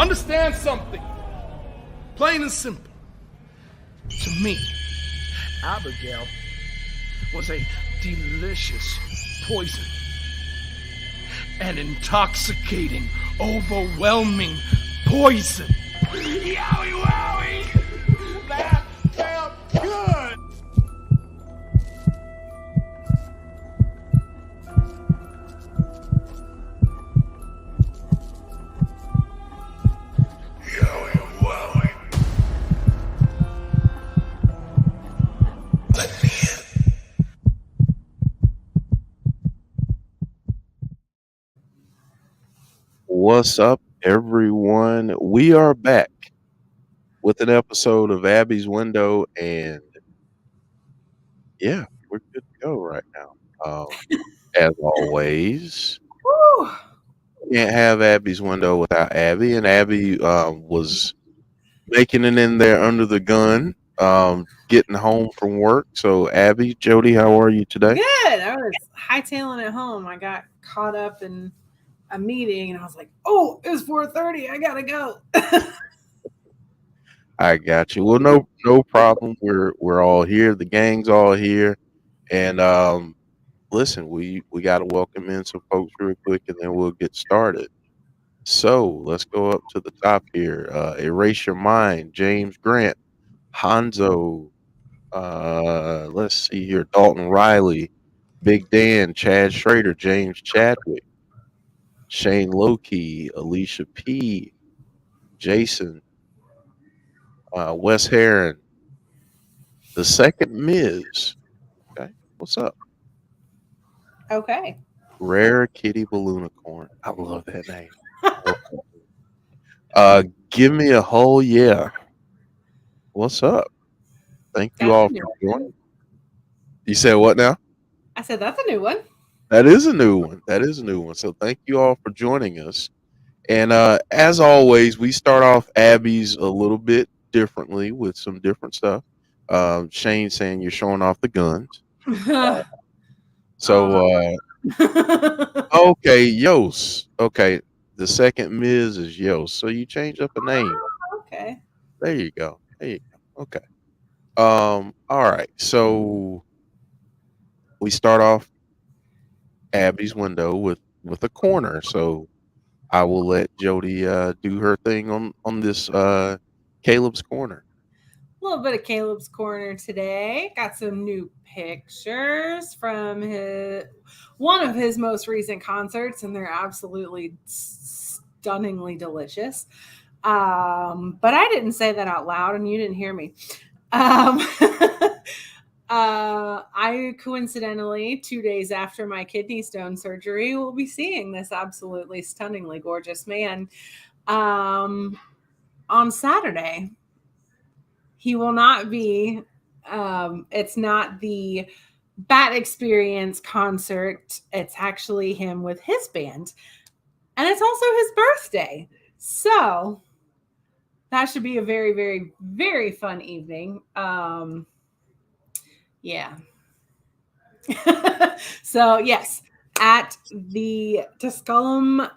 Understand something. Plain and simple. To me, Abigail was a delicious poison. An intoxicating, overwhelming poison. Yowie wowie! That felt good! Yowie wowie. Let me in. What's up, everyone? We are back with an episode of Abby's Window, and yeah, we're good to go right now. As always, Woo! can't have Abby's Window without Abby, and Abby was making it in there under the gun, getting home from work. So, Abby, Jody, how are you today? Good. I was hightailing at home. I got caught up in a meeting, and I was like, "Oh, it was 4:30. I gotta go." I got you. Well, no problem. We're all here. The gang's all here, and listen, we got to welcome in some folks real quick, and then we'll get started. So let's go up to the top here. Erase Your Mind, James Grant, Hanzo. Let's see here, Dalton Riley, Big Dan, Chad Schrader, James Chadwick, Shane Loki, Alicia P, Jason, Wes Heron, the second Ms. Okay, what's up? Okay. Rare Kitty Balloonicorn. I love that name. Give me a whole yeah. What's up? Thank you That's all a new for one. joining. You said what now? I said that's a new one. That is a new one. That is a new one. So thank you all for joining us. And as always, we start off Abby's a little bit differently with some different stuff. Shane saying you're showing off the guns. So okay, Yos. Okay, the second Ms. is Yos. So you change up a name. Okay. There you go. There you go. Okay. All right. So we start off Abby's Window with a corner. So I will let Jody do her thing on this Caleb's corner. A little bit of Caleb's Corner today. Got some new pictures from one of his most recent concerts, and they're absolutely stunningly delicious. But I didn't say that out loud, and you didn't hear me. I coincidentally, 2 days after my kidney stone surgery, will be seeing this absolutely stunningly gorgeous man on Saturday. He will not be, it's not the Bat Experience concert. It's actually him with his band. And it's also his birthday. So that should be a very, very, very fun evening. Yeah. So, yes, at the Tusculum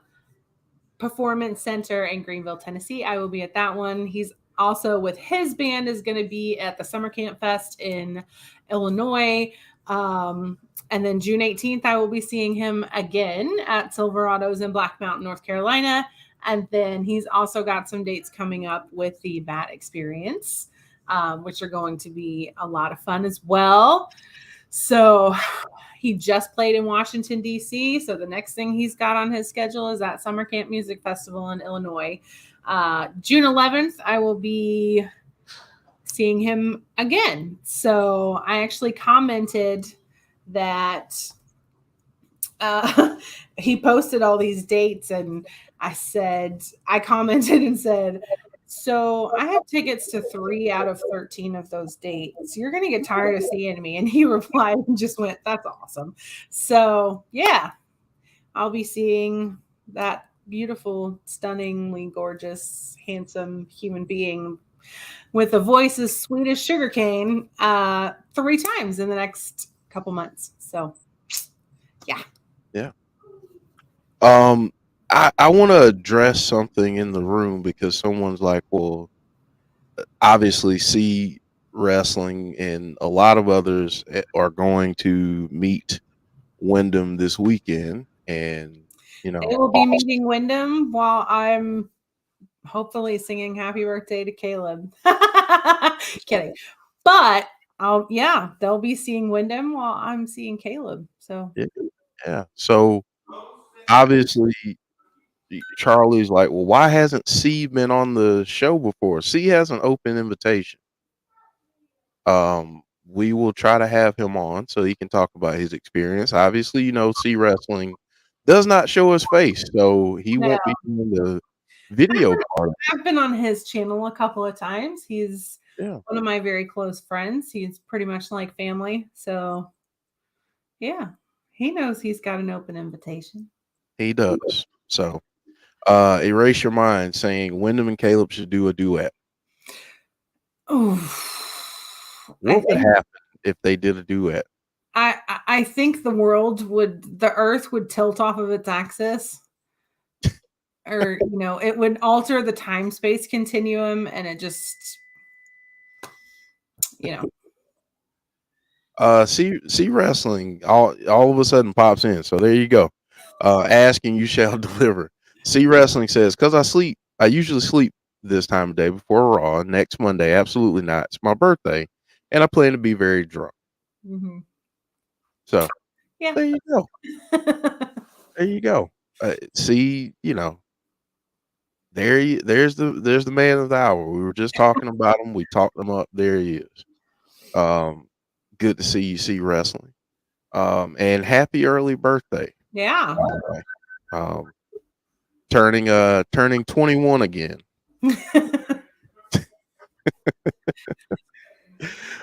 Performance Center in Greenville, Tennessee. I will be at that one. He's also with his band is going to be at the Summer Camp Fest in Illinois. And then June 18th, I will be seeing him again at Silverados in Black Mountain, North Carolina. And then he's also got some dates coming up with the Bat Experience, which are going to be a lot of fun as well. So he just played in Washington, D.C. So the next thing he's got on his schedule is that Summer Camp Music Festival in Illinois. June 11th, I will be seeing him again. So I actually commented that he posted all these dates, and I commented and said, so I have tickets to 3 out of 13 of those dates. You're going to get tired of seeing me. And he replied and just went, that's awesome. So yeah, I'll be seeing that beautiful, stunningly gorgeous, handsome human being with a voice as sweet as sugarcane 3 times in the next couple months. So yeah. Yeah. I want to address something in the room because someone's like, well, obviously, see wrestling and a lot of others are going to meet Wyndham this weekend, and They will be meeting Wyndham while I'm hopefully singing happy birthday to Caleb. Kidding. But yeah, they'll be seeing Wyndham while I'm seeing Caleb. So yeah. So obviously, Charlie's like, well, why hasn't C been on the show before? C has an open invitation. We will try to have him on so he can talk about his experience. Obviously, C wrestling does not show his face, so he no, won't be doing the video part. I've been on his channel a couple of times. He's Yeah, one of my very close friends. He's pretty much like family. So yeah, he knows he's got an open invitation. he does. So, erase your mind saying Wyndham and Caleb should do a duet. Oh, What would happen if they did a duet? I think the earth would tilt off of its axis, or it would alter the time space continuum, and it just See wrestling all of a sudden pops in. So there you go. Asking you shall deliver. See wrestling says, because I usually sleep this time of day before Raw. Next Monday, absolutely not. It's my birthday, and I plan to be very drunk. mm-hmm. So yeah, there you go. There you go. See, there's the man of the hour. We were just talking about him. We talked him up. There he is. Good to see you. See wrestling. And happy early birthday. Yeah. Turning 21 again.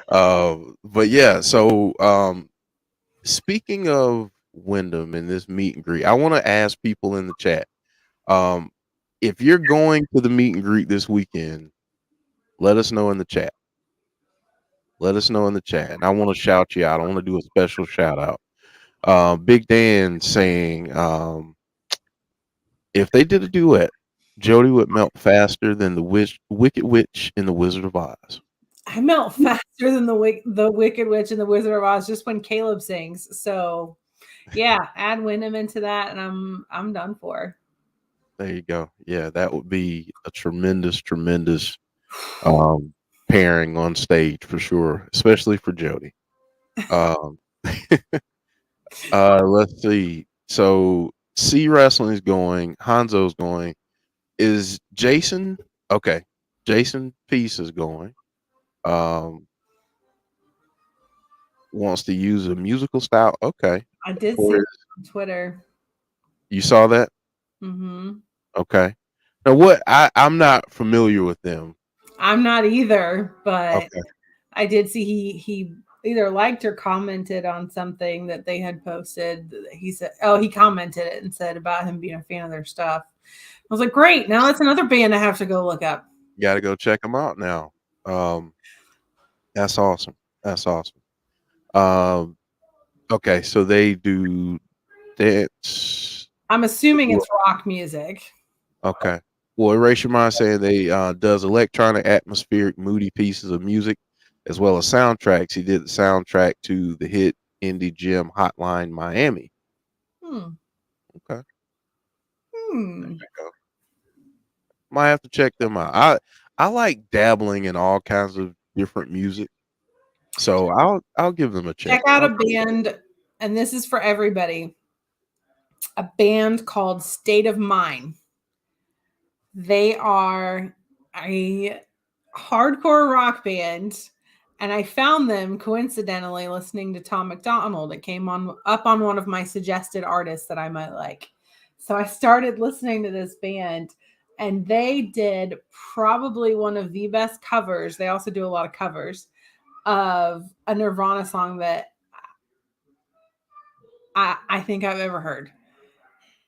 But yeah, so speaking of Wyndham and this meet and greet, I want to ask people in the chat. If you're going to the meet and greet this weekend, let us know in the chat. Let us know in the chat. And I want to shout you out. I want to do a special shout out. Big Dan saying, if they did a duet, Jodie would melt faster than the Wicked Witch in the Wizard of Oz. I melt faster than the Wicked Witch in the Wizard of Oz just when Caleb sings. So yeah, add Wyndham into that, and I'm done for. There you go. Yeah, that would be a tremendous pairing on stage for sure, especially for Jodie. Let's see. So C Wrestling is going, Hanzo's going. Is Jason okay? Jason Peace is going. Wants to use a musical style. Okay. I did see it on Twitter. You saw that? Mm-hmm. Okay. Now I'm not familiar with them. I'm not either, but okay. I did see he either liked or commented on something that they had posted. He said, he commented it and said about him being a fan of their stuff. I was like, great. Now that's another band I have to go look up. You got to go check them out now. That's awesome. That's awesome. Okay, so they do dance. I'm assuming it's rock music. Okay. Well, Erase Your Mind saying they does electronic, atmospheric, moody pieces of music as well as soundtracks. He did the soundtrack to the hit indie gem Hotline Miami. Okay. Might have to check them out. I like dabbling in all kinds of different music, so I'll give them a check. Check out a band, and this is for everybody. A band called State of Mind. They are a hardcore rock band, and I found them coincidentally listening to Tom McDonald. It came up on one of my suggested artists that I might like. So I started listening to this band, and they did probably one of the best covers. They also do a lot of covers of a Nirvana song that I think I've ever heard.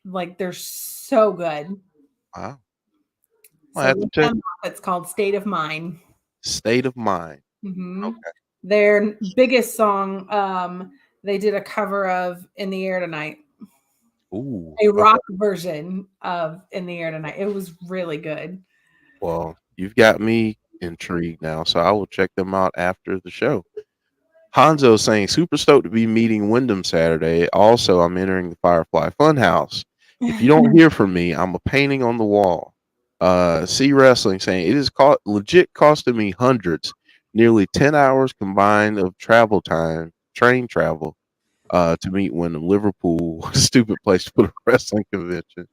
Like, they're so good. Wow. So it's called State of Mind. State of Mind. Mm-hmm. Okay. Their biggest song, they did a cover of In the Air Tonight. Ooh. a Okay. rock version of In the Air Tonight. It was really good. Well, you've got me intrigued now, so I will check them out after the show. Hanzo saying, super stoked to be meeting Wyndham Saturday. Also, I'm entering the Firefly Funhouse. If you don't hear from me, I'm a painting on the wall. C Wrestling saying, it is legit costing me hundreds, nearly 10 hours combined of travel time, train travel, to meet Wyndham. Liverpool, stupid place to put a wrestling convention.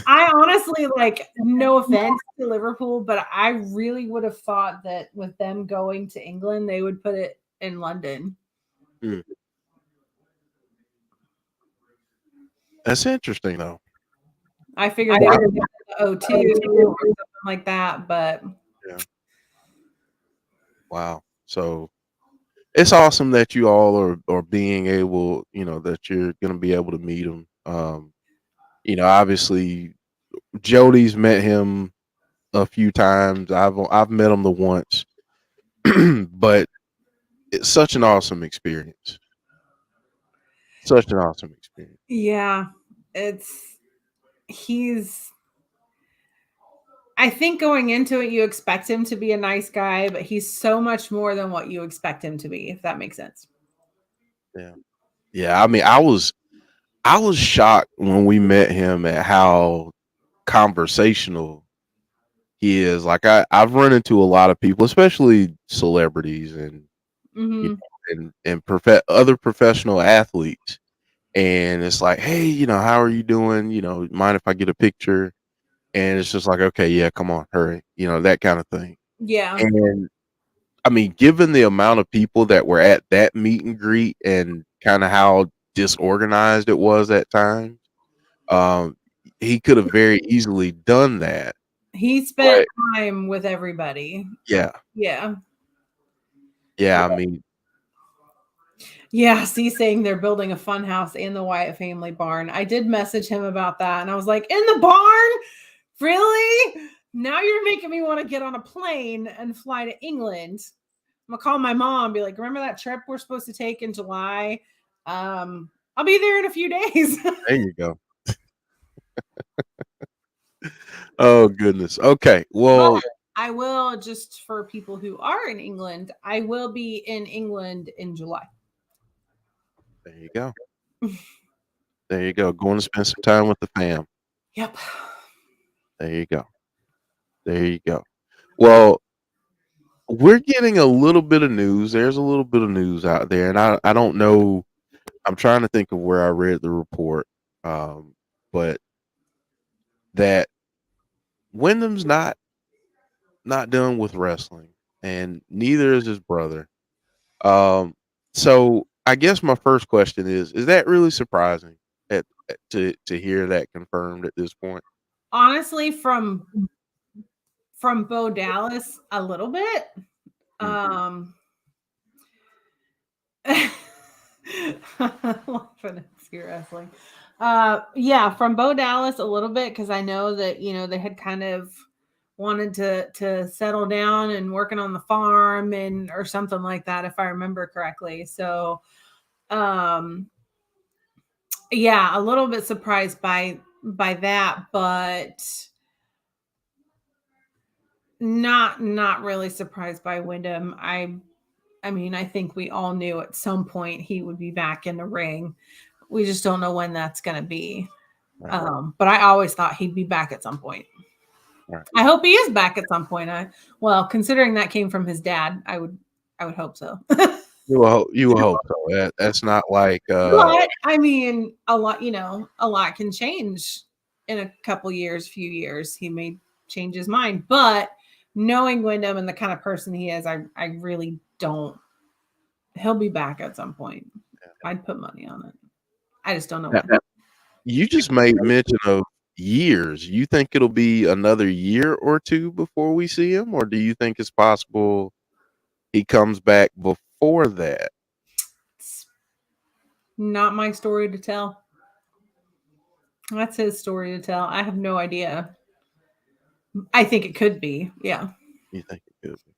I honestly, like, no offense to Liverpool, but I really would have thought that with them going to England, they would put it in London. That's interesting, though. I figured they would have done the O2 or something like that, but Yeah. Wow. So it's awesome that you all are being able, that you're going to be able to meet him. Obviously, Jody's met him a few times. I've met him the once, but it's such an awesome experience. Such an awesome experience. yeah, he's. I think going into it, you expect him to be a nice guy, but he's so much more than what you expect him to be, if that makes sense. Yeah. Yeah. I mean, I was shocked when we met him at how conversational he is. Like I've run into a lot of people, especially celebrities and Mm-hmm. other professional athletes. And it's like, hey, how are you doing? Mind if I get a picture? And it's just like, okay, yeah, come on, hurry, that kind of thing. Yeah. And I mean, given the amount of people that were at that meet and greet and kind of how disorganized it was at times, he could have very easily done that. He spent But time with everybody. yeah, Yeah. yeah, I mean, Yeah, see, saying they're building a fun house in the Wyatt family barn. I did message him about that, and I was like, in the barn? Really? Now you're making me want to get on a plane and fly to England. I'm gonna call my mom and be like, remember that trip we're supposed to take in July? I'll be there in a few days. there you go. Oh goodness. Okay. Well, But I will, just for people who are in England, I will be in England in July. there you go. There you go. Going to spend some time with the fam. Yep. There you go. There you go. Well, we're getting a little bit of news. There's a little bit of news out there, and I don't know. I'm trying to think of where I read the report, but that Wyndham's not done with wrestling, and neither is his brother. So I guess my first question is that really surprising to hear that confirmed at this point? Honestly, from Bo Dallas a little bit. Laughing at Ski Wrestling. Yeah, from Bo Dallas a little bit, because I know that they had kind of wanted to settle down and working on the farm or something like that, if I remember correctly. So yeah, a little bit surprised by that, but not really surprised by Wyndham. I mean, I think we all knew at some point he would be back in the ring. We just don't know when that's going to be. Right. But I always thought he'd be back at some point. Right. I hope he is back at some point. Well, considering that came from his dad, I would hope so. You will hope so. That's not like But I mean, a lot can change in a few years. He may change his mind. But knowing Wyndham and the kind of person he is, I really don't. He'll be back at some point. I'd put money on it. I just don't know when. you just made mention of years. You think it'll be another year or two before we see him, or do you think it's possible he comes back before that? It's not my story to tell. That's his story to tell. I have no idea. I think it could be. Yeah. You think it could be?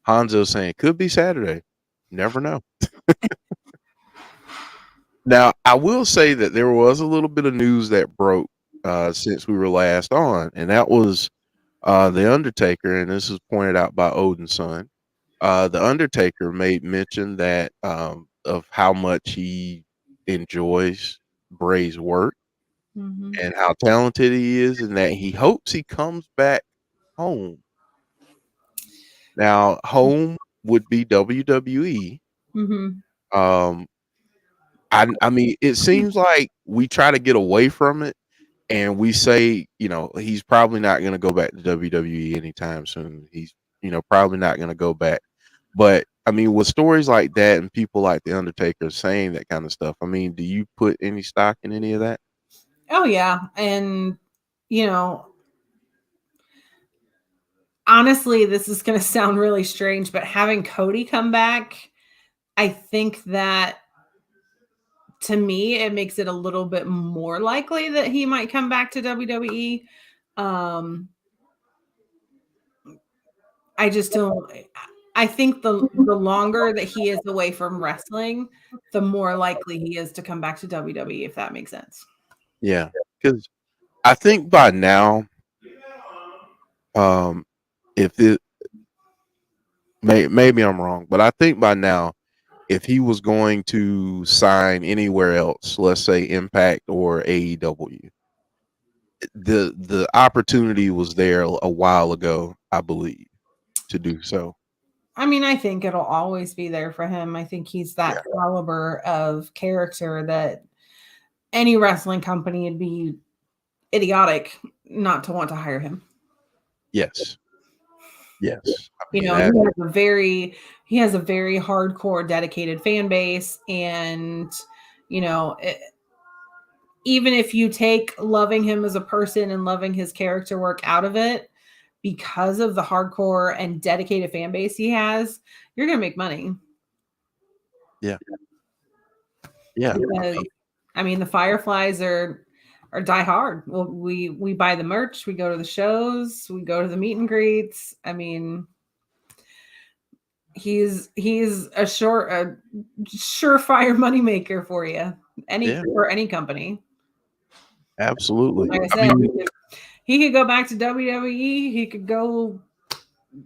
Hanzo saying could be Saturday. Never know. Now, I will say that there was a little bit of news that broke since we were last on, and that was the Undertaker, and this is pointed out by Odin's son. The Undertaker made mention that of how much he enjoys Bray's work Mm-hmm. and how talented he is, and that he hopes he comes back home. Now, home would be WWE. Mm-hmm. Um, I mean, it seems like we try to get away from it, and we say, he's probably not going to go back to WWE anytime soon. He's, probably not going to go back. But I mean, with stories like that and people like the Undertaker saying that kind of stuff, I mean, do you put any stock in any of that? Oh yeah, and you know, honestly, this is going to sound really strange, but having Cody come back, I think that to me, it makes it a little bit more likely that he might come back to WWE. Um, I just don't. I think the longer that he is away from wrestling, the more likely he is to come back to WWE. If that makes sense. Yeah, because I think by now, um, if it maybe I'm wrong, but I think by now, if he was going to sign anywhere else, let's say Impact or AEW, the opportunity was there a while ago, I believe, to do so. I mean, I think it'll always be there for him. I think he's that Yeah. caliber of character that any wrestling company would be idiotic not to want to hire him. Yes. Yes. I You mean know, that. he has a very hardcore, dedicated fan base, and you know, even if you take loving him as a person and loving his character work out of it, because of the hardcore and dedicated fan base he has, you're gonna make money. Yeah. Yeah. Because I mean, the Fireflies are die hard. Well, we buy the merch, we go to the shows, we go to the meet and greets. I mean, he's a surefire moneymaker for you. Yeah. For any company. Absolutely. Like I I said, mean, he could go back to WWE. He could go,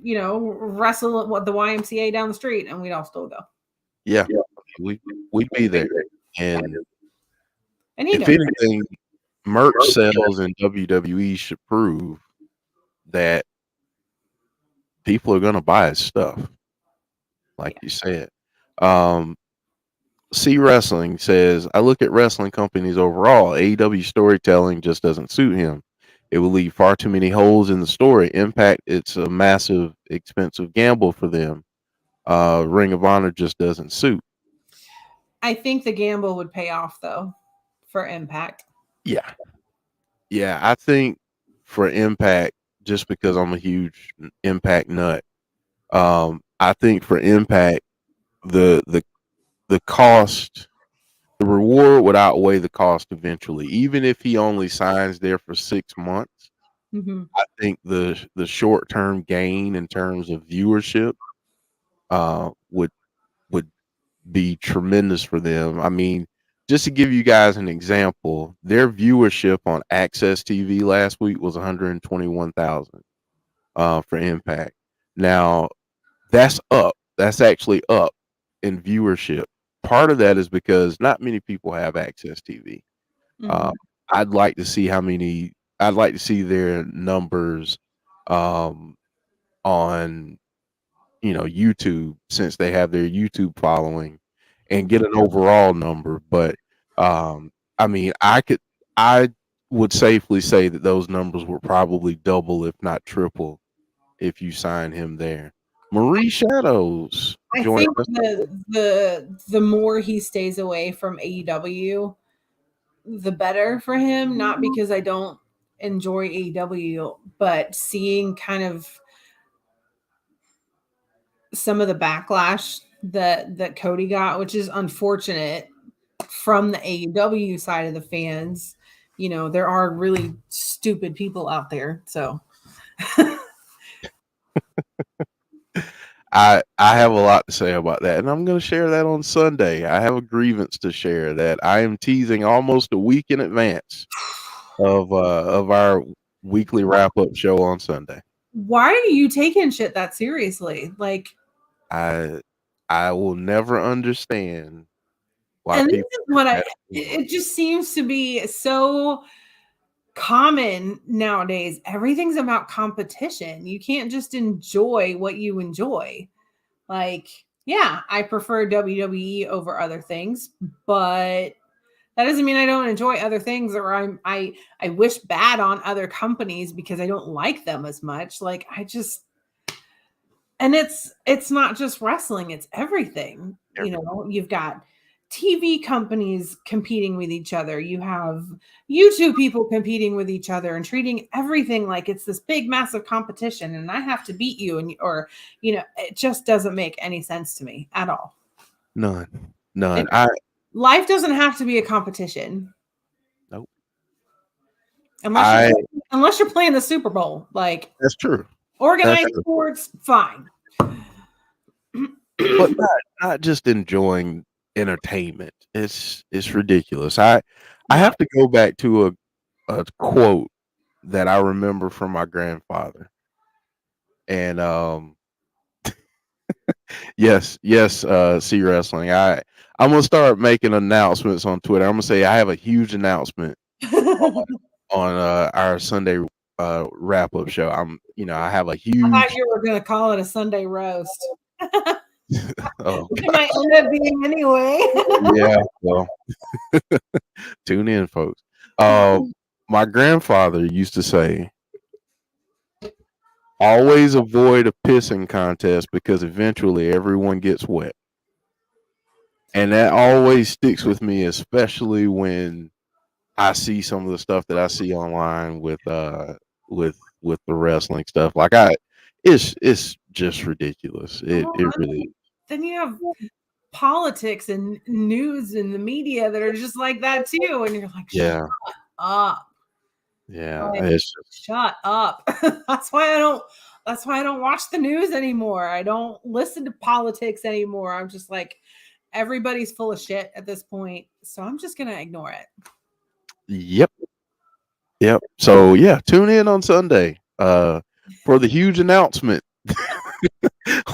wrestle at the YMCA down the street, and we'd all still go. yeah. We'd be there. And And he if knows. anything, merch sales in WWE should prove that people are gonna buy his stuff, like you said. Um, C Wrestling says, I look at wrestling companies overall. AEW storytelling just doesn't suit him. It will leave far too many holes in the story. Impact, it's a massive, expensive gamble for them. Ring of Honor just doesn't suit. I think the gamble would pay off though for Impact. Yeah. Yeah. I think for Impact, just because I'm a huge Impact nut, I think for Impact, the the cost, the reward would outweigh the cost eventually. Even if he only signs there for 6 months, Mm-hmm. I think the short term gain in terms of viewership would would be tremendous for them. I mean, just to give you guys an example, their viewership on Access TV last week was 121,000 for Impact. Now that's up. That's actually up in viewership. Part of that is because not many people have Access TV. Mm-hmm. Uh, I'd like to see how many. I'd like to see their numbers um, on YouTube, since they have their YouTube following, and get an overall number. But I mean, I would safely say that those numbers were probably double, if not triple, if you sign him there. Marie Shadows I joined think us. the more he stays away from AEW, the better for him. Not because I don't enjoy AEW, but seeing kind of some of the backlash that Cody got, which is unfortunate from the AEW side of the fans. You know, there are really stupid people out there. So I have a lot to say about that, and I'm going to share that on Sunday. I have a grievance to share that I am teasing almost a week in advance of our weekly wrap up show on Sunday. Why are you taking shit that seriously? Like, I I will never understand why and this people is what have it just seems to be so common nowadays. Everything's about competition. You can't just enjoy what you enjoy. Like, yeah, I prefer WWE over other things, but that doesn't mean I don't enjoy other things or I wish bad on other companies because I don't like them as much. Like, I just, and it's not just wrestling, it's everything. You know, you've got TV companies competing with each other, you have YouTube people competing with each other and treating everything like it's this big massive competition and I have to beat you, and or it just doesn't make any sense to me at all. none. It, life doesn't have to be a competition. Nope. unless you're unless you're playing the Super Bowl. Like, That's true. organized sports, fine. But not just enjoying entertainment. It's ridiculous. I have to go back to a quote that I remember from my grandfather. And yes, see wrestling. I'm gonna start making announcements on Twitter. I'm gonna say I have a huge announcement on our Sunday wrap up show. I have a huge. I thought you were gonna call it a Sunday roast. Oh, it might end up being anyway. yeah, well, tune in, folks. My grandfather used to say, always avoid a pissing contest because eventually everyone gets wet. And that always sticks with me, especially when I see some of the stuff that I see online with with the wrestling stuff. Like it's just ridiculous. It really. Then you have politics and news and the media that are just like that too, and you're like, Yeah. shut up. Yeah, Like, it's just, shut up. That's why I don't watch the news anymore. I don't listen to politics anymore. I'm just like, everybody's full of shit at this point, so I'm just gonna ignore it. Yep. So yeah, tune in on Sunday for the huge announcement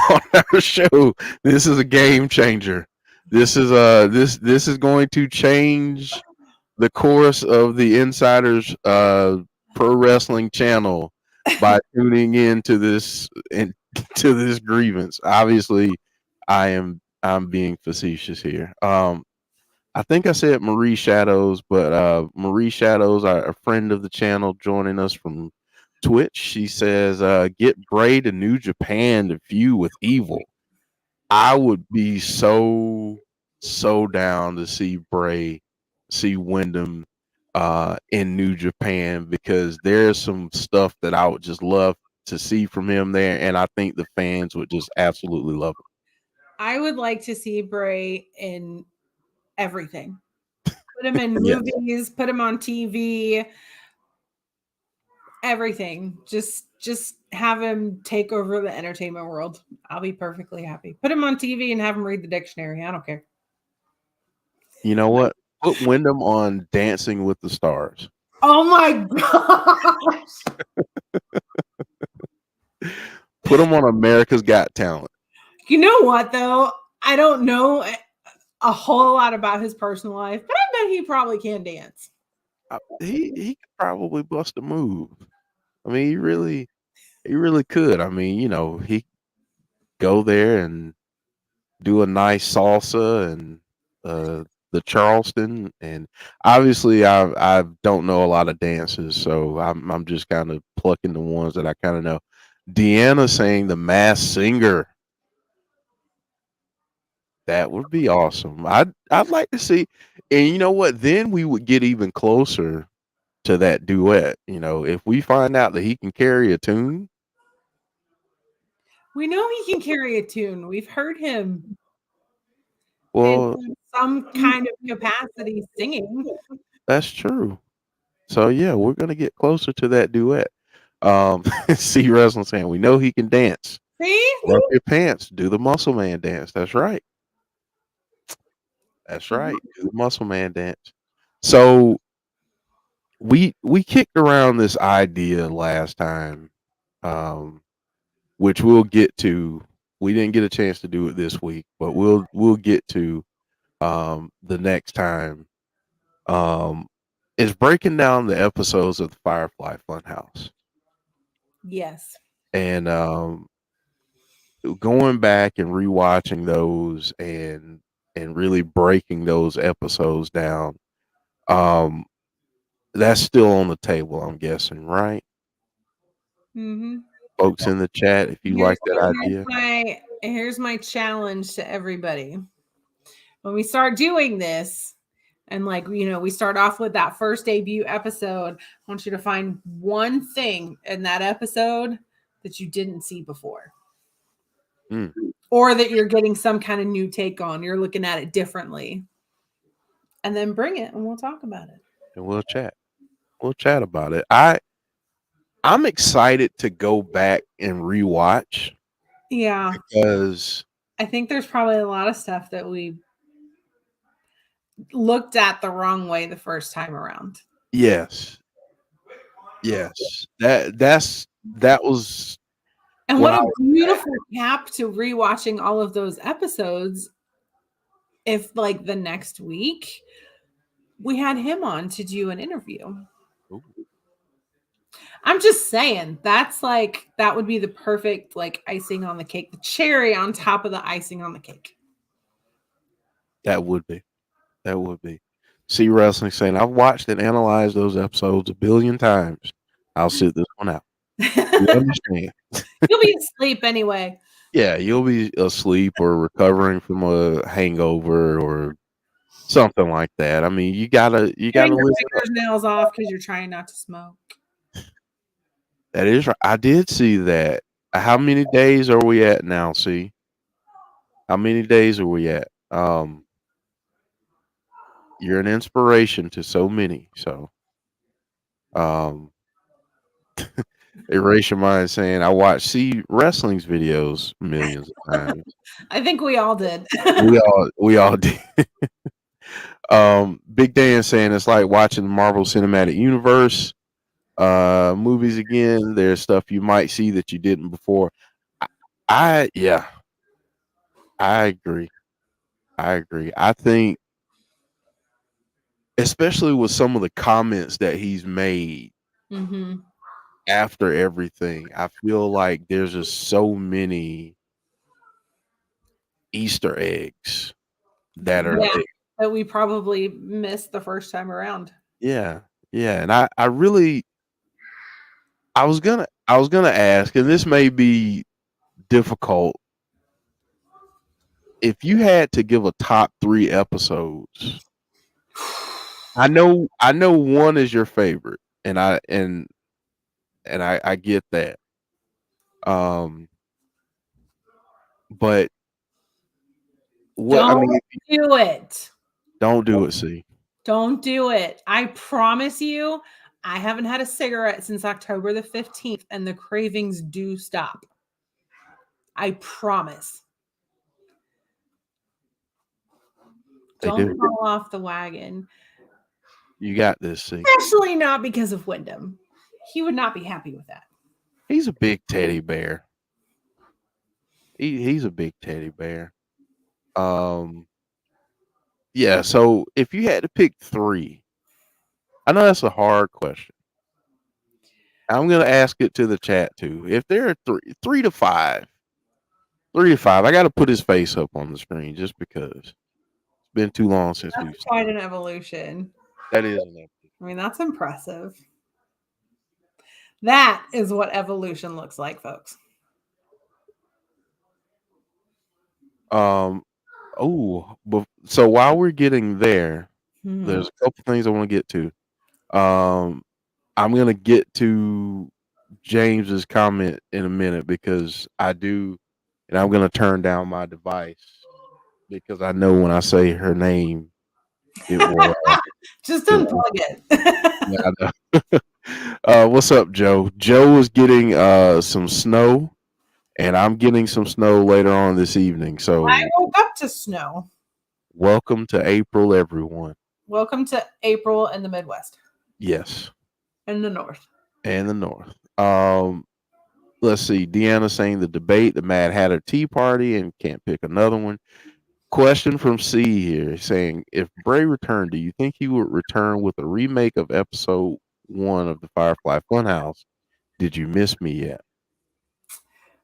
on our show. This is a game changer. This is this is going to change the course of the Insiders Pro Wrestling channel by tuning into this grievance. Obviously, I'm being facetious here. I think I said Marie Shadows, but Marie Shadows, a friend of the channel, joining us from Twitch. She says, "Get Bray to New Japan to feud with Evil." I would be so down to see Bray, see Windham in New Japan, because there's some stuff that I would just love to see from him there, and I think the fans would just absolutely love him. I would like to see Bray in everything. Put him in movies, put him on TV, everything. Just have him take over the entertainment world. I'll be perfectly happy. Put him on TV and have him read the dictionary. I don't care. You know what? Put Windham on Dancing with the Stars. Oh my gosh. Put him on America's Got Talent. You know what, though? I don't know a whole lot about his personal life, but I bet he probably can dance. He could probably bust a move. I mean, he really could. I mean, he go there and do a nice salsa and the Charleston, and obviously I don't know a lot of dances, so I'm just kind of plucking the ones that I kind of know. Deanna saying the Masked Singer. That would be awesome. I'd like to see, and you know what? Then we would get even closer to that duet. If we find out that he can carry a tune. We know he can carry a tune. We've heard him in some kind of capacity singing. That's true. So yeah, we're gonna get closer to that duet. See wrestling saying we know he can dance. See? Pull up your pants. Do the muscle man dance. That's right. That's right. Do the muscle man dance. So we kicked around this idea last time, um, which we'll get to. We didn't get a chance to do it this week, but we'll get to the next time. Um, is breaking down the episodes of the Firefly Funhouse Yes. and going back and rewatching those and really breaking those episodes down. Um, that's still on the table, I'm guessing, right? Mm-hmm. Folks in the chat, if you like that idea. Here's my challenge to everybody. When we start doing this, and we start off with that first debut episode, I want you to find one thing in that episode that you didn't see before. Mm. Or that you're getting some kind of new take on. You're looking at it differently. And then bring it and we'll talk about it. And we'll chat. We'll chat about it. I'm excited to go back and rewatch. Yeah. Because I think there's probably a lot of stuff that we looked at the wrong way the first time around. Yes. That was. And what a beautiful cap to rewatching all of those episodes. If the next week we had him on to do an interview. Ooh. I'm just saying that would be the perfect icing on the cake, the cherry on top of the icing on the cake. That would be. See Wrestling saying, I've watched and analyzed those episodes 1 billion times. I'll sit this one out. You understand? You'll be asleep anyway. Yeah, you'll be asleep or recovering from a hangover or something like that. I mean, you gotta your nails off because you're trying not to smoke. That is right. I did see that. How many days are we at now? See, how many days are we at? You're an inspiration to so many. So, Erase your mind saying I see wrestling's videos millions of times. I think we all did. we all did. Big Dan saying it's like watching the Marvel Cinematic Universe movies again. There's stuff you might see that you didn't before. I agree. I think, especially with some of the comments that he's made after everything, I feel like there's just so many Easter eggs that are there. That we probably missed the first time around. Yeah. And I was gonna ask, and this may be difficult. If you had to give a top 3 episodes, I know one is your favorite, and I get that. But what do it. Don't do it, see. Don't do it. I promise you, I haven't had a cigarette since October the 15th, and the cravings do stop. I promise. Don't fall off the wagon. You got this, see. Especially not because of Windham. He would not be happy with that. He's a big teddy bear. He's a big teddy bear. Yeah, so if you had to pick 3, I know that's a hard question. I'm going to ask it to the chat too. If there are 3 to 5, I got to put his face up on the screen just because it's been too long since we've seen. Quite an evolution. That is an evolution. I mean, that's impressive. That is what evolution looks like, folks. So while we're getting there, there's a couple things I want to get to. I'm going to get to James's comment in a minute because I do, and I'm going to turn down my device because I know when I say her name, it will. Just unplug it. Yeah, I know. What's up, Joe? Joe was getting some snow, and I'm getting some snow later on this evening. I So woke up to snow. welcome to April, everyone. Welcome to April in the Midwest Yes, and the North. and the North. Let's see. Deanna saying the debate, the Mad Hatter Tea Party, and can't pick another one. Question from C here saying, if Bray returned, do you think he would return with a remake of episode 1 of the Firefly Funhouse? Did you miss me yet?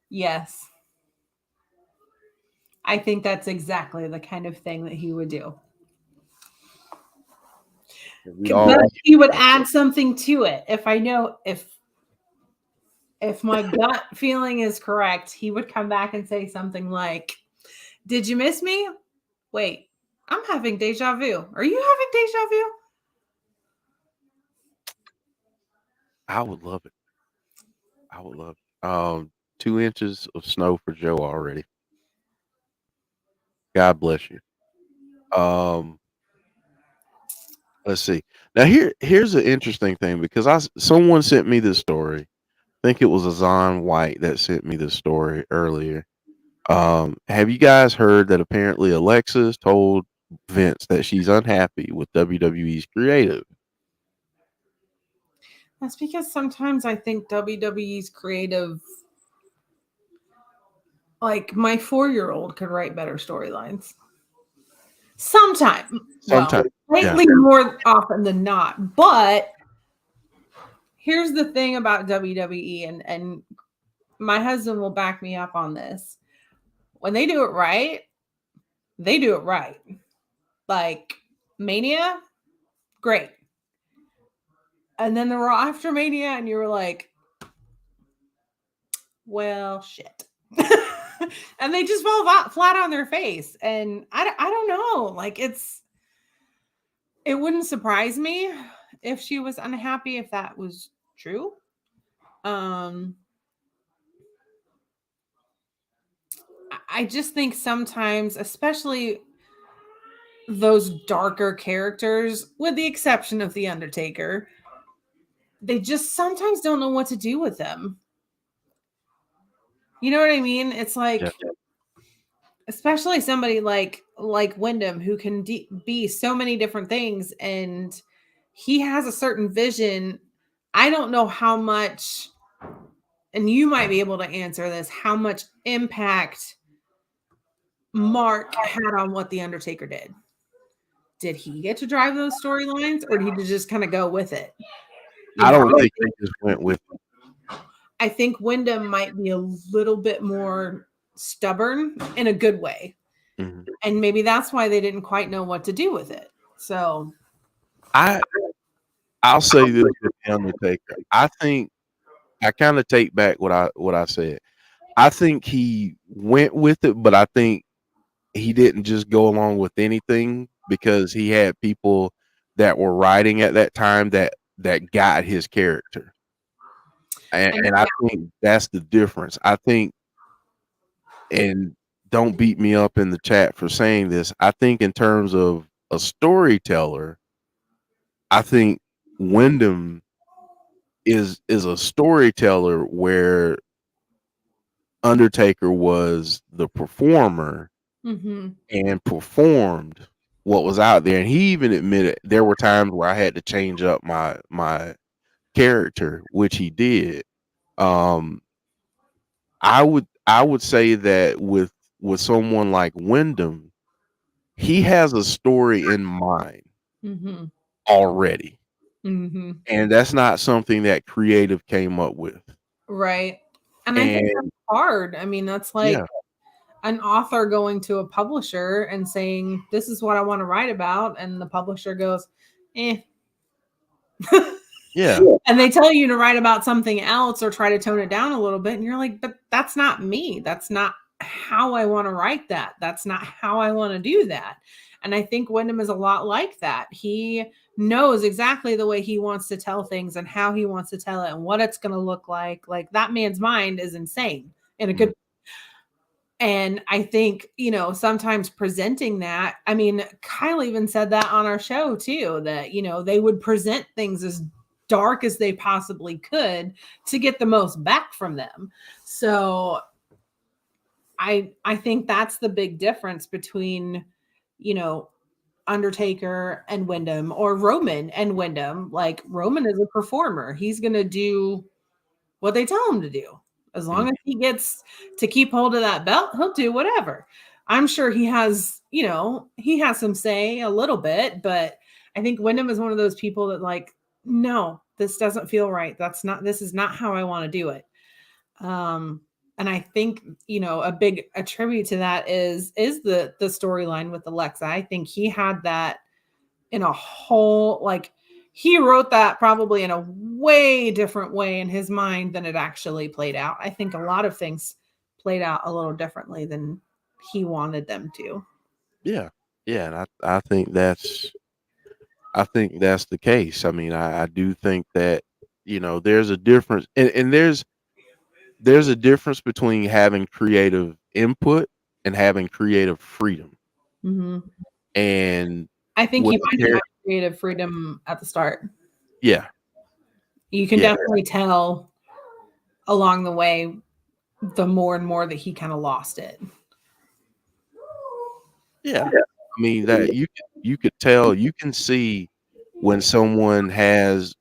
Yes. I think that's exactly the kind of thing that he would do. But he would add something to it. If I know if my gut feeling is correct, he would come back and say something like, "Did you miss me? Wait, I'm having deja vu. Are you having deja vu?" I would love it. I would love it. 2 inches of snow for Joe already. God bless you. Let's see. Now here's an interesting thing because someone sent me this story. I think it was Azan White that sent me this story earlier. Have you guys heard that apparently Alexis told Vince that she's unhappy with WWE's creative? That's because sometimes I think WWE's creative, like my 4-year-old could write better storylines. Sometimes. Well, lately more often than not. But here's the thing about WWE, and my husband will back me up on this. When they do it right, they do it right. Like Mania, great. And then the Raw after Mania, and you were like, well, shit. And they just fall flat on their face. And I don't know. Like it wouldn't surprise me if she was unhappy, if that was true. I just think sometimes, especially those darker characters, with the exception of The Undertaker, they just sometimes don't know what to do with them. You know what I mean? It's like, especially somebody like Windham, who can be so many different things, and he has a certain vision. I don't know how much, and you might be able to answer this, how much impact Mark had on what The Undertaker did. Did he get to drive those storylines, or did he just kind of go with it? I don't think they just went with it. I think Windham might be a little bit more stubborn in a good way. Mm-hmm. And maybe that's why they didn't quite know what to do with it. So I'll say this with The Undertaker. I think I kind of take back what I said. I think he went with it, but I think he didn't just go along with anything, because he had people that were writing at that time that got his character. And I think that's the difference. I think, and don't beat me up in the chat for saying this, I think in terms of a storyteller, I think Windham is a storyteller where Undertaker was the performer, mm-hmm. and performed what was out there. And he even admitted there were times where I had to change up my character, which he did. I would say that with someone like Windham, he has a story in mind, mm-hmm. already. Mm-hmm. And that's not something that creative came up with. Right. And I think that's hard. I mean, that's like an author going to a publisher and saying, this is what I want to write about. And the publisher goes, eh. Yeah. And they tell you to write about something else or try to tone it down a little bit. And you're like, but that's not me. That's not how I want to write that. That's not how I want to do that. And I think Windham is a lot like that. He knows exactly the way he wants to tell things and how he wants to tell it and what it's going to look like. Like, that man's mind is insane in a good way. And I think, sometimes presenting that, I mean, Kyle even said that on our show too, that, they would present things as dark as they possibly could to get the most back from them. So I think that's the big difference between, you know, Undertaker and Windham, or Roman and Windham. Like, Roman is a performer. He's going to do what they tell him to do. As long Mm. as he gets to keep hold of that belt, he'll do whatever. I'm sure he has, he has some say a little bit, but I think Wyndham is one of those people that, like, no, this doesn't feel right. This is not how I want to do it. And I think, a big attribute to that is the storyline with Alexa. I think he had that in a whole, like, he wrote that probably in a way different way in his mind than it actually played out. I think a lot of things played out a little differently than he wanted them to. Yeah. Yeah, and I think that's the case. I mean, I do think that, there's a difference, and there's a difference between having creative input and having creative freedom. Mm-hmm. And I think with you the might have creative freedom at the start. yeah, You can yeah, definitely tell along the way, the more and more that he kind of lost it. yeah. I mean, that you could tell, you can see when someone has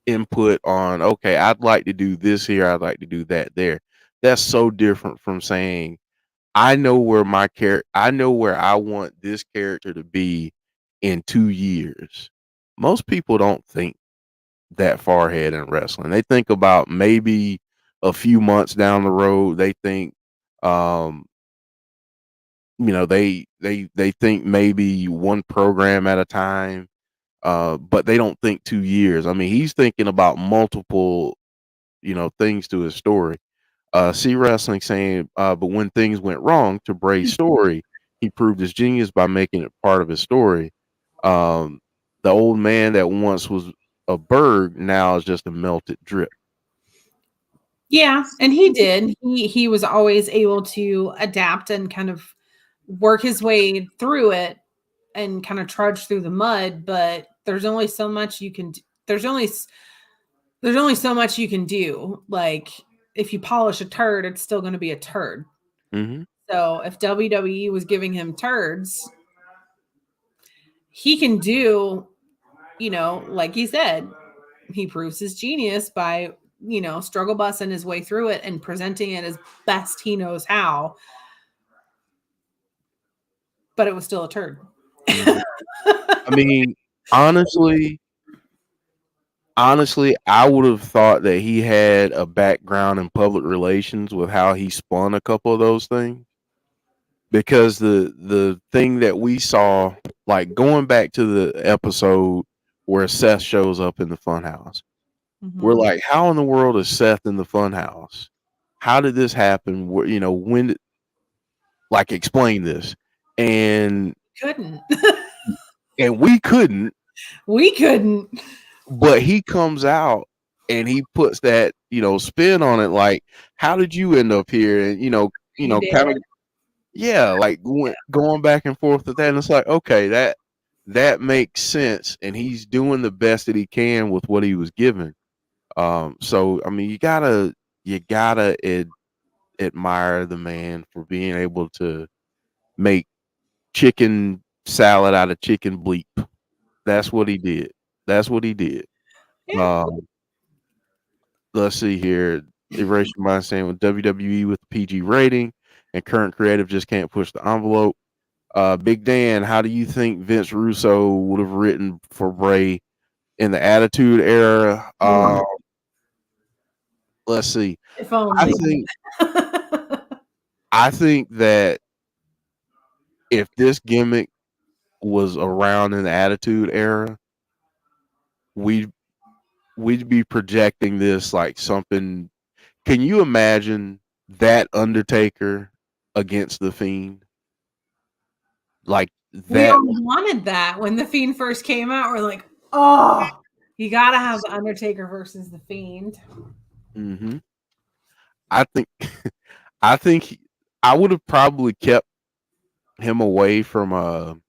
input on, okay, I'd like to do this here, I'd like to do that there. That's so different from saying, I know where I know where I want this character to be in 2 years. Most people don't think that far ahead in wrestling. They think about maybe a few months down the road. They think, um, they think maybe one program at a time, but they don't think 2 years. I mean, he's thinking about multiple, things to his story. See Wrestling saying, but when things went wrong to Bray's story, he proved his genius by making it part of his story. Um, the old man that once was a berg now is just a melted drip. Yeah, and he did. He was always able to adapt and kind of work his way through it and kind of trudge through the mud, but there's only so much you can there's only so much you can do. Like, if you polish a turd, it's still going to be a turd. Mm-hmm. So if WWE was giving him turds, he can do, like he said, he proves his genius by, struggle bussing his way through it and presenting it as best he knows how. But it was still a turd. Mm-hmm. I mean, honestly, I would have thought that he had a background in public relations with how he spun a couple of those things. Because the thing that we saw, like going back to the episode where Seth shows up in the funhouse, we're like, how in the world is Seth in the funhouse? How did this happen? When did, like, explain this? And Couldn't. we couldn't, We couldn't. but he comes out and he puts that, spin on it, like, how did you end up here? And He did. kind of, yeah, like going back and forth with that, and it's like, okay, that makes sense, and he's doing the best that he can with what he was given. So I mean, you gotta admire the man for being able to make chicken salad out of chicken bleep. That's what he did. That's what he did. Yeah. Um, let's see here. Erase your mind saying with WWE with the PG rating and current creative just can't push the envelope. Big Dan, how do you think Vince Russo would have written for Bray in the Attitude Era? Let's see. If I only. think I think that if this gimmick was around in the Attitude Era, we we'd be projecting this like something. Can you imagine that Undertaker against the Fiend? Like We that. all wanted that when the Fiend first came out. We're like, oh, you gotta have the Undertaker versus the Fiend. Mm-hmm. I think I think I would have probably kept him away from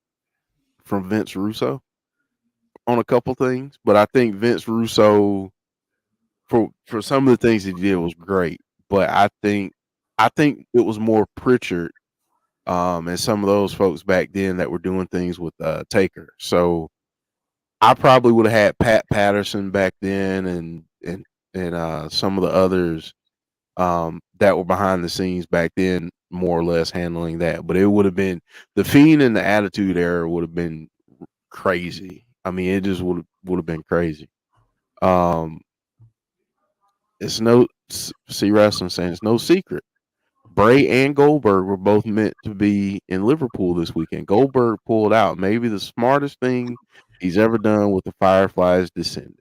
Vince Russo on a couple things, but I think Vince Russo for some of the things he did was great. But I think I think it was more Pritchard, and some of those folks back then that were doing things with Taker. So I probably would have had Pat Patterson back then, and some of the others that were behind the scenes back then, more or less handling that. But it would have been the Fiend and the Attitude Era would have been crazy. I mean, it just would have been crazy. Um, it's no see wrestling saying it's no secret. Bray and Goldberg were both meant to be in Liverpool this weekend. Goldberg pulled out. Maybe the smartest thing he's ever done with the Fireflies descending.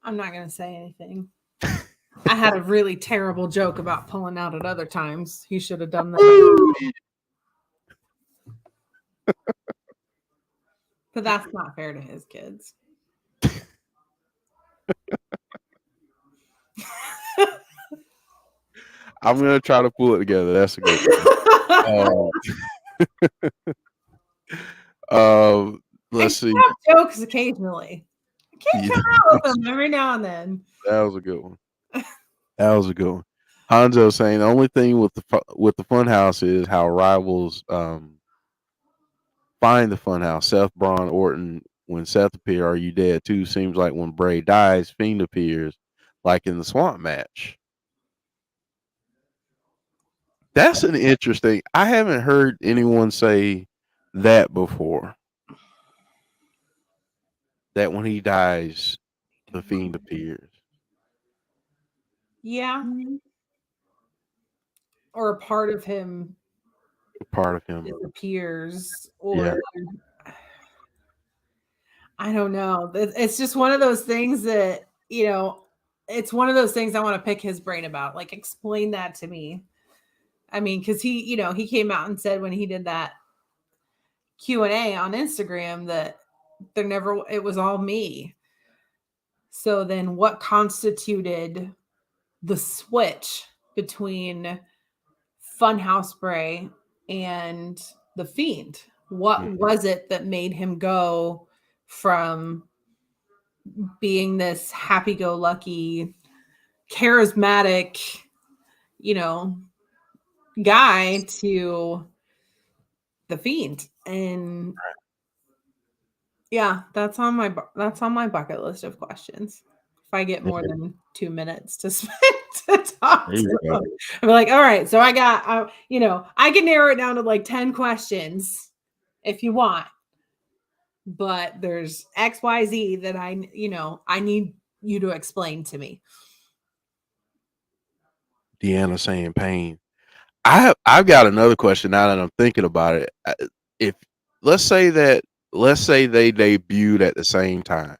I'm not going to say anything. I had a really terrible joke about pulling out at other times. He should have done that. But that's not fair to his kids. I'm gonna try to pull it together. That's a good one. Let's see. Jokes occasionally. I can't come out with them every now and then. That was a good one. That was a good one. Hanzo saying the only thing with the Funhouse is how rivals find the Funhouse. Seth, Braun, Orton. When Seth appears, are you dead too? Seems like when Bray dies, Fiend appears, like in the Swamp match. That's an interesting. I haven't heard anyone say that before. That when he dies, the Fiend appears. Yeah. Or a part of him. Part of him disappears, or I don't know. It's just one of those things that, it's one of those things I want to pick his brain about. Like, explain that to me. I mean, because he came out and said when he did that Q&A on Instagram that it was all me. So then what constituted the switch between Funhouse Bray and the Fiend? What was it that made him go from being this happy-go-lucky, charismatic, guy to the Fiend? And yeah, that's on my bucket list of questions. If I get more than 2 minutes to spend to talk to them, I'm like, all right, so I got, I can narrow it down to like 10 questions if you want, but there's X, Y, Z that I need you to explain to me. Deanna saying pain. I've got another question now that I'm thinking about it. If let's say they debuted at the same time.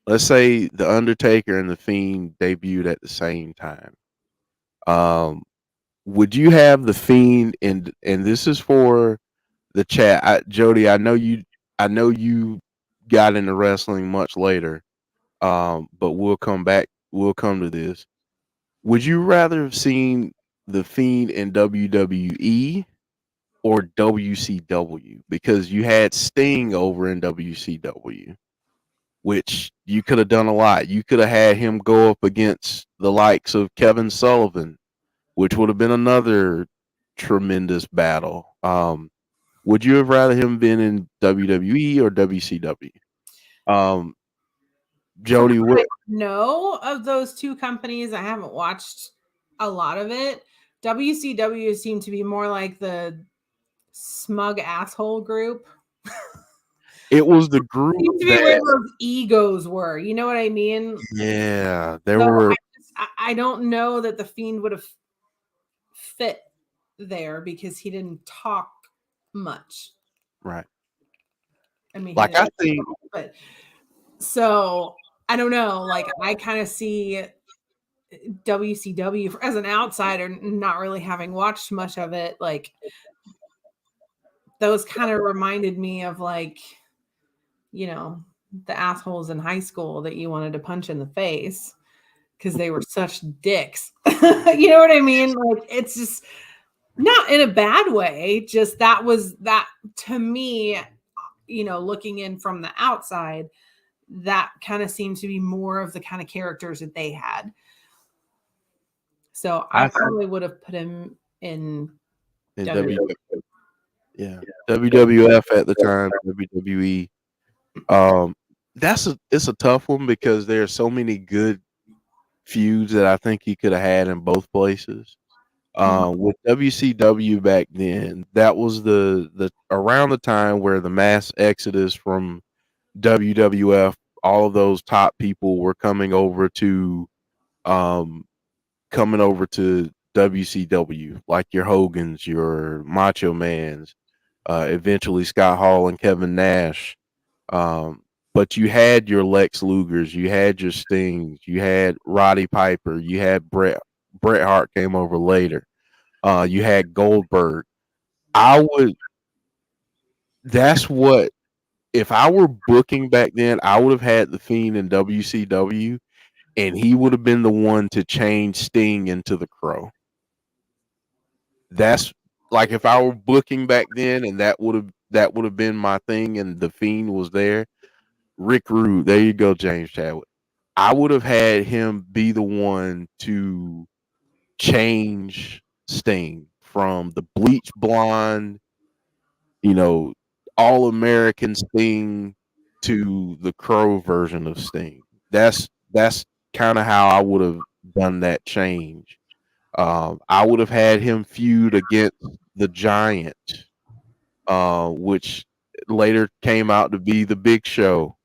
Let's say the Undertaker and the Fiend debuted at the same time. Would you have the Fiend and this is for the chat, Jody? I know you got into wrestling much later, but we'll come to this. Would you rather have seen the Fiend in WWE or WCW? Because you had Sting over in WCW, which you could have done a lot. You could have had him go up against the likes of Kevin Sullivan, which would have been another tremendous battle. Would you have rather him been in WWE or WCW? Jody, what? No, of those two companies, I haven't watched a lot of it. WCW seemed to be more like the smug asshole group. It was the group where those egos were. You know what I mean? Yeah, there were. I don't know that the Fiend would have fit there because he didn't talk much. Right. I mean, like I think, but so I don't know. Like, I kind of see WCW as an outsider, not really having watched much of it. Like, those kind of reminded me of like, the assholes in high school that you wanted to punch in the face because they were such dicks. You know what I mean? Like, it's just not in a bad way. Just that to me, looking in from the outside, that kind of seemed to be more of the kind of characters that they had. So I I probably would have put him in in WWE. yeah, WWF at the time, WWE. Um, it's a tough one because there's so many good feuds that I think he could have had in both places. With WCW back then, that was the around the time where the mass exodus from WWF, all of those top people were um coming over to WCW, like your Hogans, your Macho Mans, eventually Scott Hall and Kevin Nash. Um, but you had your Lex Lugers, you had your Stings, you had Roddy Piper, you had Bret Hart came over later. You had Goldberg. I would. That's what. If I were booking back then, I would have had the Fiend in WCW, and he would have been the one to change Sting into the Crow. That's like if I were booking back then, and that would have been my thing, and the Fiend was there. Rick Rude, there you go, James Chadwick. I would have had him be the one to change Sting from the bleach blonde, you know, all American Sting to the Crow version of Sting. That's kind of how I would have done that change. I would have had him feud against the Giant, which later came out to be the Big Show.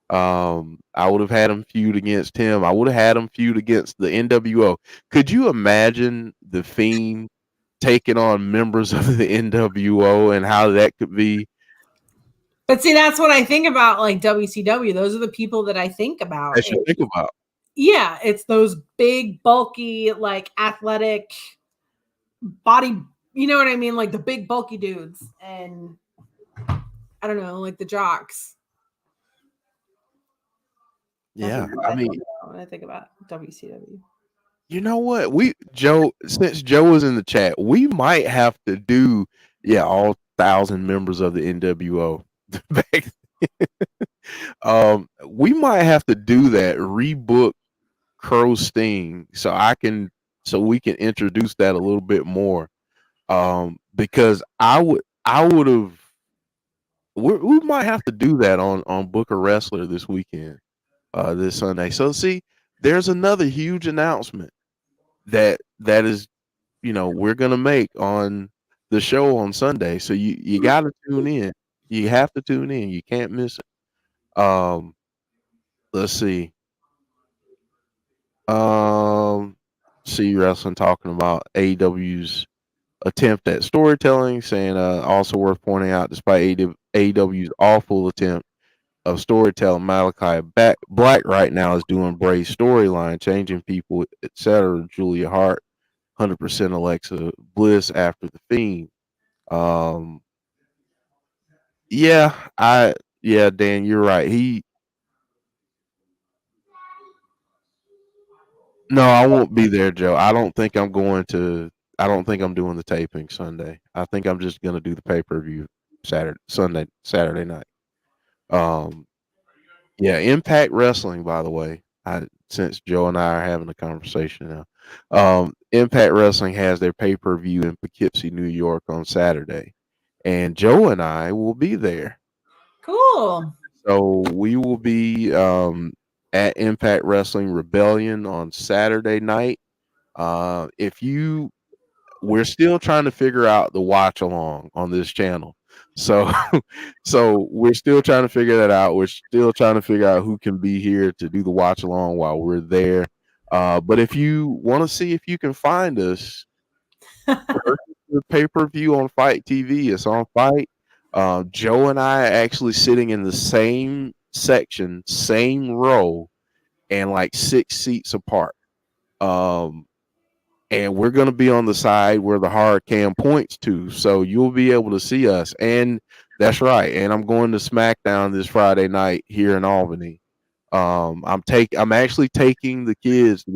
I would have had him feud against him. I would have had him feud against the NWO. Could you imagine the Fiend taking on members of the NWO and how that could be? But see, that's what I think about, like WCW. Those are the people that I think about. That you think about. Yeah, it's those big, bulky, like athletic body. You know what I mean? Like the big, bulky dudes, and I don't know, like the jocks. Yeah, I mean, When I think about WCW. you know what? Since Joe was in the chat, we might have to do, all 1,000 members of the NWO back. We might have to do that, rebook Crow Sting, so we can introduce that a little bit more. Because I would have, we might have to do that on Book a Wrestler this weekend, this Sunday. So see, there's another huge announcement that is, we're gonna make on the show on Sunday. So you got to tune in. You have to tune in. You can't miss it. Let's see. See wrestling talking about AEW's attempt at storytelling, saying also worth pointing out, despite AEW's awful attempt of storytelling, Malachi Black right now is doing Bray's storyline, changing people, etc. Julia Hart, 100% Alexa Bliss after the Fiend. Um, yeah, Dan, you're right. No, I won't be there, Joe. I don't think I'm going to. I don't think I'm doing the taping Sunday. I think I'm just going to do the pay per view Saturday night. Um, yeah, Impact Wrestling, by the way. Since Joe and I are having a conversation now, Impact Wrestling has their pay per view in Poughkeepsie, New York, on Saturday, and Joe and I will be there. Cool. So we will be at Impact Wrestling Rebellion on Saturday night. We're still trying to figure out the watch along on this channel. So so we're still trying to figure that out. We're still trying to figure out who can be here to do the watch along while we're there. But if you want to see if you can find us, the pay-per-view on Fight TV, it's on Fight. Joe and I are actually sitting in the same section, same row, and like 6 seats apart. And we're going to be on the side where the hard cam points to, so you'll be able to see us. And that's right. And I'm going to SmackDown this Friday night here in Albany. I'm actually taking the kids to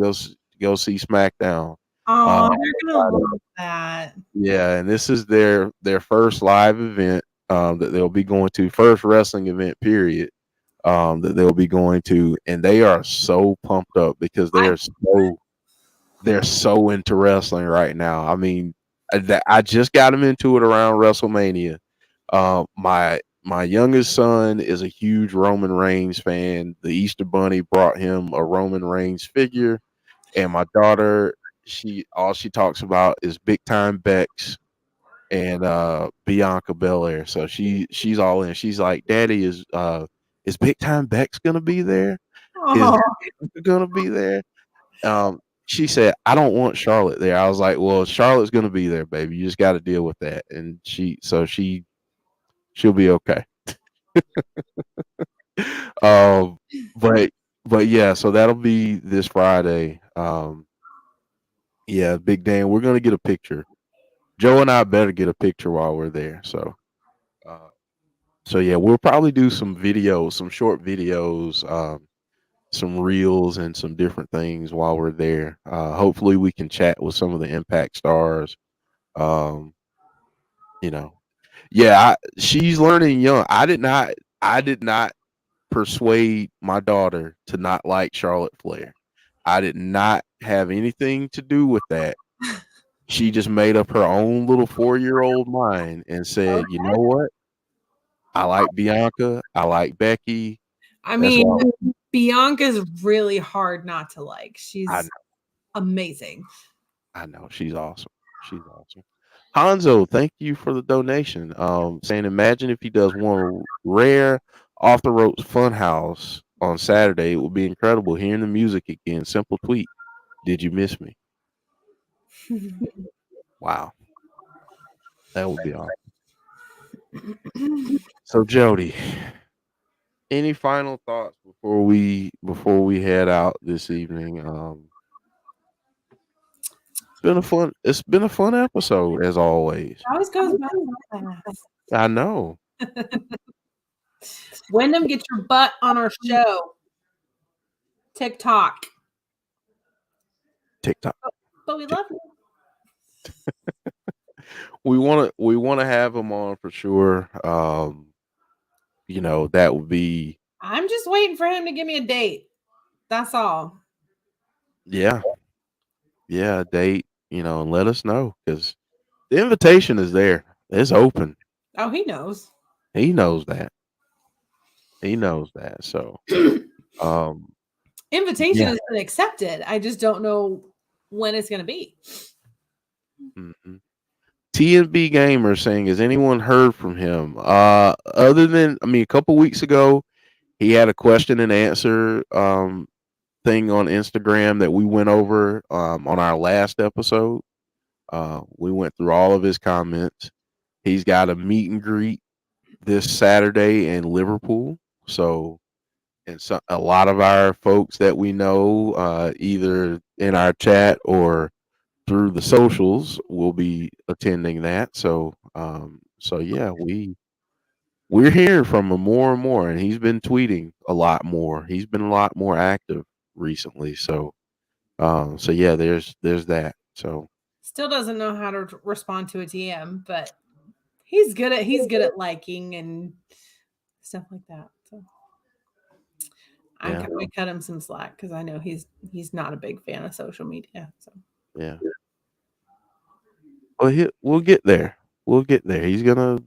go see SmackDown. Oh, they're gonna love that. Yeah, and this is their first live event that they'll be going to, first wrestling event period that they'll be going to, and they are so pumped up because they're so into wrestling right now. I mean, I just got him into it around WrestleMania. My youngest son is a huge Roman Reigns fan. The Easter Bunny brought him a Roman Reigns figure, and my daughter, she talks about is big time Bex and Bianca Belair. So she's all in. She's like, "Daddy, is big time Bex gonna be there? Is Oh, Bianca gonna be there?" She said, "I don't want Charlotte there." I was like, "Well, Charlotte's gonna be there, baby. You just got to deal with that." And she'll be okay. Um, but yeah, so that'll be this Friday. Yeah, Big Dan, we're gonna get a picture. Joe and I better get a picture while we're there. Uh, so yeah, we'll probably do some videos, some short videos, some reels, and some different things while we're there. Hopefully, we can chat with some of the Impact stars. Um, you know, yeah, she's learning young. I did not persuade my daughter to not like Charlotte Flair. I did not have anything to do with that. She just made up her own little 4-year-old mind and said, "You know what? I like Bianca. I like Becky. I That's mean, all." Bianca's really hard not to like. I She's amazing. I know she's awesome. She's awesome. Hanzo, thank you for the donation. Saying imagine if he does one rare off the ropes funhouse on Saturday. It would be incredible hearing the music again. Simple tweet. Did you miss me? Wow, that would be awesome. So Jody, any final thoughts before we head out this evening? It's been a fun episode as always. Always goes by so fast. I know. Wyndham, get your butt on our show. TikTok. TikTok. But we love you. We want to have him on for sure. That would be I'm just waiting for him to give me a date. That's all. yeah, yeah, a date, and let us know because the invitation is there. It's open. Oh, he knows. He knows that. He knows that. So um Invitation yeah. has been accepted. I just don't know when it's going to be. Mhm. TNB Gamer saying, has anyone heard from him? Other than, a couple weeks ago, he had a question and answer thing on Instagram that we went over on our last episode. We went through all of his comments. He's got a meet and greet this Saturday in Liverpool. So, a lot of our folks that we know, either in our chat or through the socials, will be attending that. So yeah, we're hearing from him more and more, and he's been tweeting a lot more. He's been a lot more active recently. So yeah, there's that. So Still doesn't know how to respond to a DM, but he's good at liking and stuff like that. So yeah, I cut him some slack because I know he's not a big fan of social media. So yeah. Well, we'll get there. We'll get there. He's gonna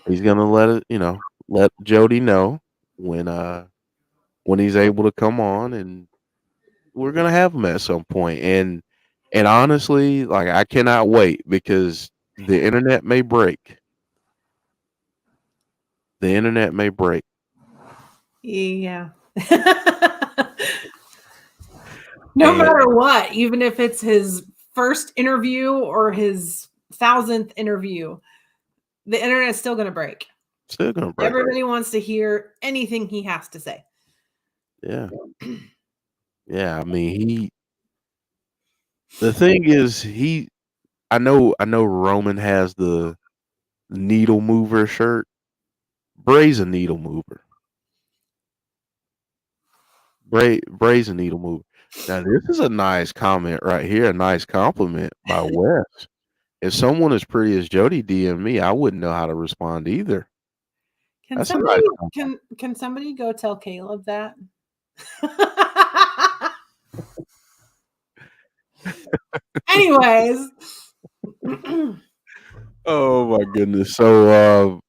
let Jody know when he's able to come on, and we're gonna have him at some point. And honestly, like, I cannot wait because the internet may break. The internet may break. yeah. No And matter what, even if it's his first interview or his 1,000th interview, the internet's still going to break. still gonna break. Everybody wants to hear anything he has to say. Yeah. Yeah. The thing is, I know Roman has the needle mover shirt. Bray's a needle mover. Bray's a needle mover. Now, this is a nice comment right here, a nice compliment by Wes. If someone as pretty as Jody DM me, I wouldn't know how to respond either. Can That's a somebody nice compliment. can somebody go tell Caleb that? Anyways. Oh my goodness. So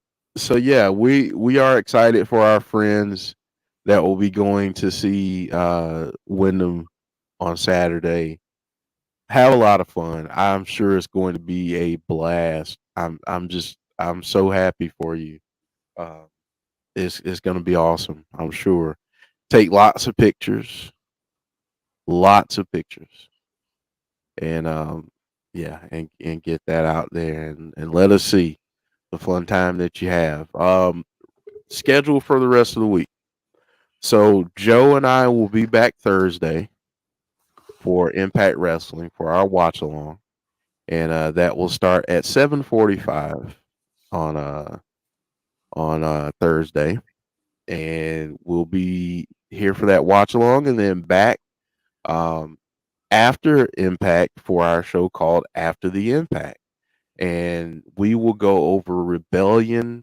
yeah, we are excited for our friends that will be going to see Wyndham on Saturday. Have a lot of fun. I'm sure it's going to be a blast. I'm so happy for you. Uh, it's going to be awesome. I'm sure. Take lots of pictures, and yeah, and get that out there, and let us see the fun time that you have. Schedule for the rest of the week. So Joe and I will be back Thursday for Impact Wrestling for our watch along, and that will start at 7:45 on Thursday, and we'll be here for that watch along, and then back um, after Impact for our show called After the Impact, and we will go over Rebellion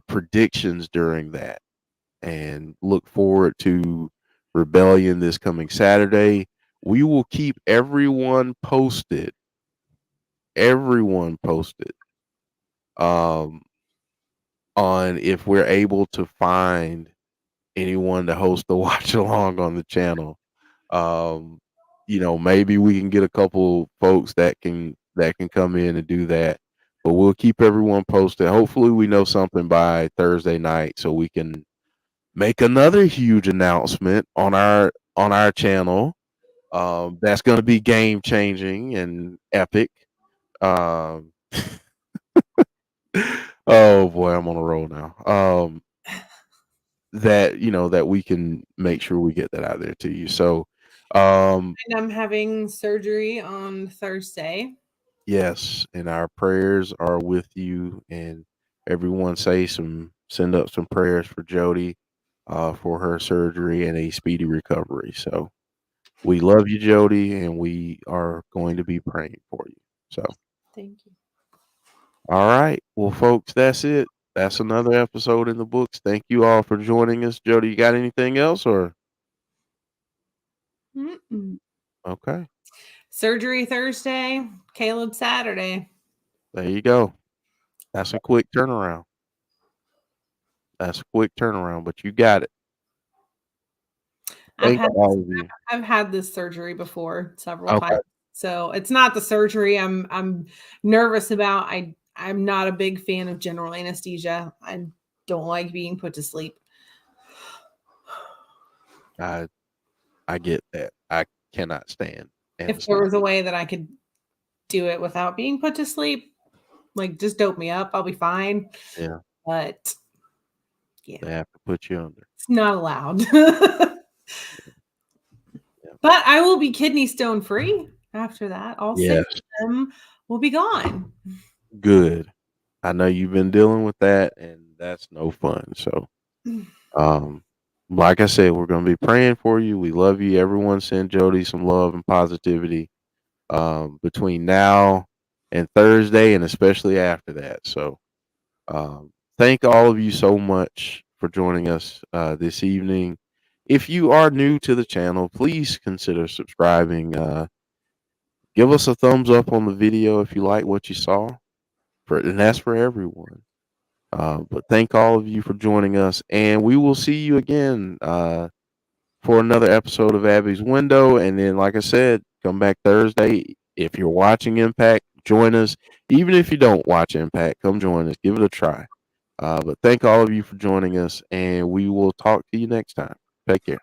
predictions during that, and look forward to Rebellion this coming Saturday. We will keep everyone posted um, on if we're able to find anyone to host the watch along on the channel. Um, maybe we can get a couple folks that can come in and do that. But we'll keep everyone posted. Hopefully, we know something by Thursday night so we can make another huge announcement on our channel. That's going to be game changing and epic. Um, oh boy, I'm on a roll now. That we can make sure we get that out there to you. So, And I'm having surgery on Thursday. yes, and our prayers are with you, and everyone send up some prayers for Jodie, for her surgery and a speedy recovery. So we love you, Jodie, and we are going to be praying for you. So, Thank you. all right, well, folks, that's it. That's another episode in the books. Thank you all for joining us. Jodie, you got anything else, or Mm-mm. okay? Surgery Thursday, Caleb Saturday. There you go. That's a quick turnaround. But you got it. I've Thank had all of you. I've had this surgery before several Okay. times. So it's not the surgery I'm nervous about. I'm not a big fan of general anesthesia. I don't like being put to sleep. I get that. I cannot stand If there anesthesia. was a way that I could do it without being put to sleep, like just dope me up, I'll be fine. Yeah, But they yeah, have to put you under. it's not allowed. Yeah. But I will be kidney stone free after that. All Yes, 6 of them will be gone. good. I know you've been dealing with that, and that's no fun. So, um, like I said, we're going to be praying for you. We love you. Everyone send Jodie some love and positivity between now and Thursday, and especially after that. So, thank all of you so much for joining us this evening. If you are new to the channel, please consider subscribing. Give us a thumbs up on the video if you like what you saw. And that's for everyone. But thank all of you for joining us, and we will see you again for another episode of Abby's Window. And then, like I said, come back Thursday. If you're watching Impact, join us. Even if you don't watch Impact, come join us. Give it a try. But thank all of you for joining us, and we will talk to you next time. Take care.